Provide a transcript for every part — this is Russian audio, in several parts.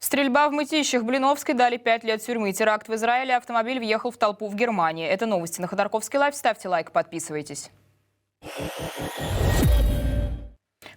Стрельба в Мытищах. Блиновской дали 5 лет тюрьмы. Теракт в Израиле. Автомобиль въехал в толпу в Германии. Это новости на Ходорковский лайв. Ставьте лайк, подписывайтесь.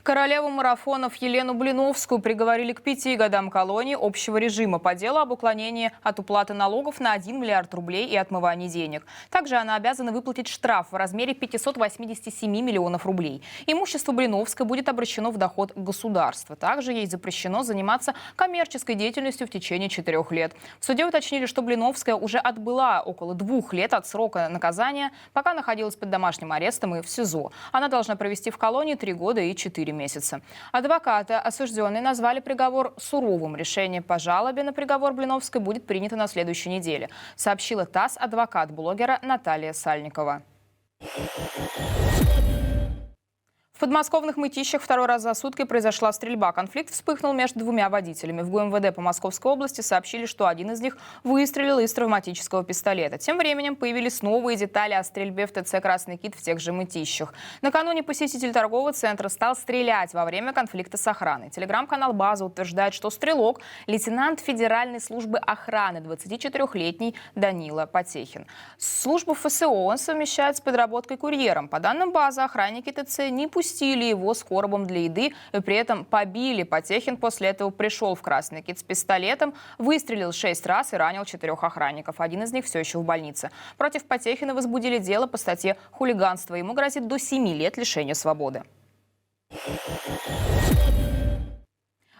Королеву марафонов Елену Блиновскую приговорили к 5 годам колонии общего режима по делу об уклонении от уплаты налогов на 1 миллиард рублей и отмывании денег. Также она обязана выплатить штраф в размере 587 миллионов рублей. Имущество Блиновской будет обращено в доход государства. Также ей запрещено заниматься коммерческой деятельностью в течение 4 лет. В суде уточнили, что Блиновская уже отбыла около 2 лет от срока наказания, пока находилась под домашним арестом и в СИЗО. Она должна провести в колонии 3 года и 4 месяца. Адвокаты осужденной назвали приговор суровым. Решение по жалобе на приговор Блиновской будет принято на следующей неделе, сообщила ТАСС адвокат блогера Наталья Сальникова. В подмосковных Мытищах 2-й раз за сутки произошла стрельба. Конфликт вспыхнул между 2 водителями. В ГУМВД по Московской области сообщили, что один из них выстрелил из травматического пистолета. Тем временем появились новые детали о стрельбе в ТЦ «Красный кит» в тех же Мытищах. Накануне посетитель торгового центра стал стрелять во время конфликта с охраной. Телеграм-канал «База» утверждает, что стрелок – лейтенант Федеральной службы охраны 24-летний Данила Потехин. Службу ФСО он совмещает с подработкой курьером. По данным «Базы», охранники ТЦ не пустили его с коробом для еды и при этом побили. Потехин после этого пришел в «Красный кит» с пистолетом, выстрелил 6 раз и ранил 4 охранников. Один из них все еще в больнице. Против Потехина возбудили дело по статье «Хулиганство». Ему грозит до 7 лет лишения свободы.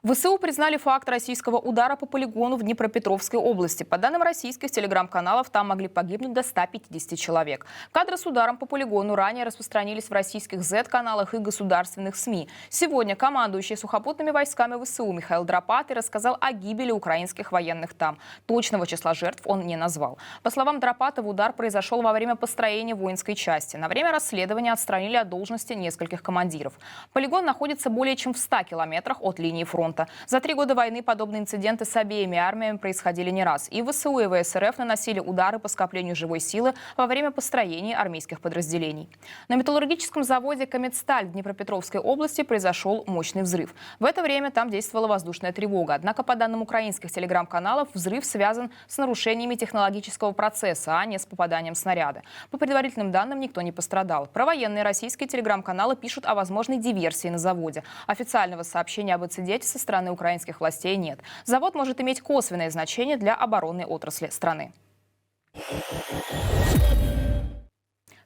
ВСУ признали факт российского удара по полигону в Днепропетровской области. По данным российских телеграм-каналов, там могли погибнуть до 150 человек. Кадры с ударом по полигону ранее распространились в российских Z-каналах и государственных СМИ. Сегодня командующий сухопутными войсками ВСУ Михаил Драпатый рассказал о гибели украинских военных там. Точного числа жертв он не назвал. По словам Драпатова, удар произошел во время построения воинской части. На время расследования отстранили от должности нескольких командиров. Полигон находится более чем в 100 километрах от линии фронта. За 3 года войны подобные инциденты с обеими армиями происходили не раз. И ВСУ, и ВСРФ наносили удары по скоплению живой силы во время построения армейских подразделений. На металлургическом заводе «Комедсталь» в Днепропетровской области произошел мощный взрыв. В это время там действовала воздушная тревога. Однако, по данным украинских телеграм-каналов, взрыв связан с нарушениями технологического процесса, а не с попаданием снаряда. По предварительным данным, никто не пострадал. Провоенные российские телеграм-каналы пишут о возможной диверсии на заводе. Официального сообщения об инциденте со стороны украинских властей нет. Завод может иметь косвенное значение для оборонной отрасли страны.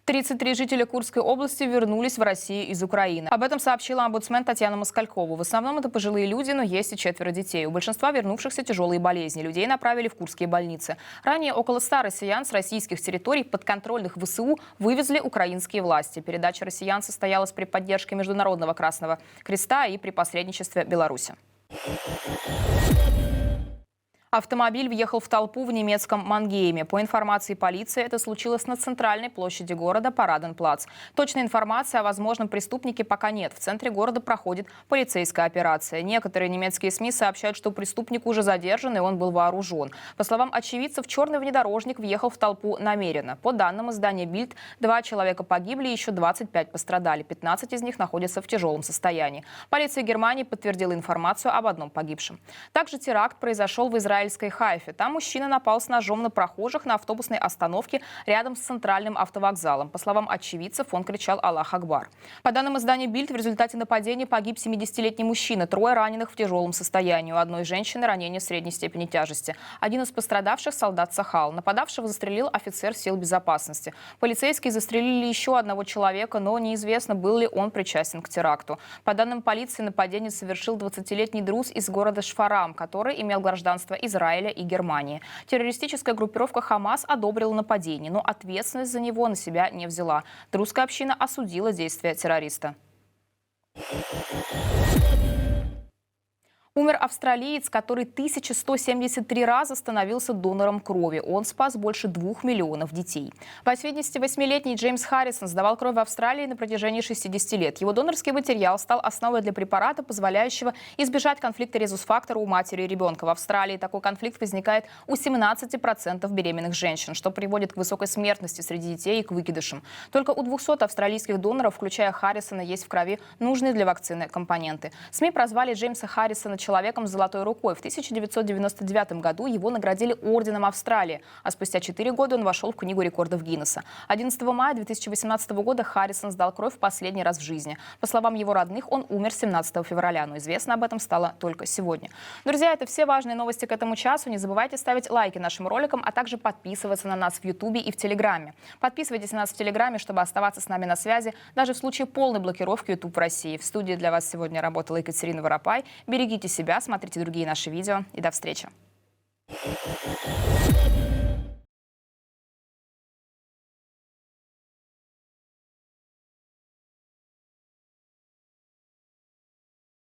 33 жителя Курской области вернулись в Россию из Украины. Об этом сообщила омбудсмен Татьяна Москалькова. В основном это пожилые люди, но есть и 4 детей. У большинства вернувшихся тяжелые болезни. Людей направили в курские больницы. Ранее около 100 россиян с российских территорий подконтрольных ВСУ вывезли украинские власти. Передача россиян состоялась при поддержке Международного Красного Креста и при посредничестве Беларуси. Автомобиль въехал в толпу в немецком Мангейме. По информации полиции, это случилось на центральной площади города Параден-плац. Точной информации о возможном преступнике пока нет. В центре города проходит полицейская операция. Некоторые немецкие СМИ сообщают, что преступник уже задержан и он был вооружен. По словам очевидцев, черный внедорожник въехал в толпу намеренно. По данным издания «Бильд», 2 человека погибли, еще 25 пострадали. 15 из них находятся в тяжелом состоянии. Полиция Германии подтвердила информацию об 1 погибшем. Также теракт произошел в израильской Хайфе. Там мужчина напал с ножом на прохожих на автобусной остановке рядом с центральным автовокзалом. По словам очевидцев, он кричал «Аллах Акбар». По данным издания «Бильд», в результате нападения погиб 70-летний мужчина, 3 раненых в тяжелом состоянии. У одной женщины ранение средней степени тяжести. Один из пострадавших – солдат Сахал. Нападавшего застрелил офицер сил безопасности. Полицейские застрелили еще 1 человека, но неизвестно, был ли он причастен к теракту. По данным полиции, нападение совершил 20-летний друз из города Шфарам, который имел гражданство Израиля и Германии. Террористическая группировка «Хамас» одобрила нападение, но ответственность за него на себя не взяла. Друзская община осудила действия террориста. Умер австралиец, который 1173 раза становился донором крови. Он спас больше 2 миллионов детей. 88-летний Джеймс Харрисон сдавал кровь в Австралии на протяжении 60 лет. Его донорский материал стал основой для препарата, позволяющего избежать конфликта резус-фактора у матери и ребенка. В Австралии такой конфликт возникает у 17% беременных женщин, что приводит к высокой смертности среди детей и к выкидышам. Только у 200 австралийских доноров, включая Харрисона, есть в крови нужные для вакцины компоненты. СМИ прозвали Джеймса Харрисона человеком с золотой рукой. В 1999 году его наградили орденом Австралии, а спустя 4 года он вошел в Книгу рекордов Гиннесса. 11 мая 2018 года Харрисон сдал кровь в последний раз в жизни. По словам его родных, он умер 17 февраля, но известно об этом стало только сегодня. Друзья, это все важные новости к этому часу. Не забывайте ставить лайки нашим роликам, а также подписываться на нас в Ютубе и в Телеграме. Подписывайтесь на нас в Телеграме, чтобы оставаться с нами на связи даже в случае полной блокировки YouTube в России. В студии для вас сегодня работала Екатерина Воропай. Берегите себя, смотрите другие наши видео и до встречи.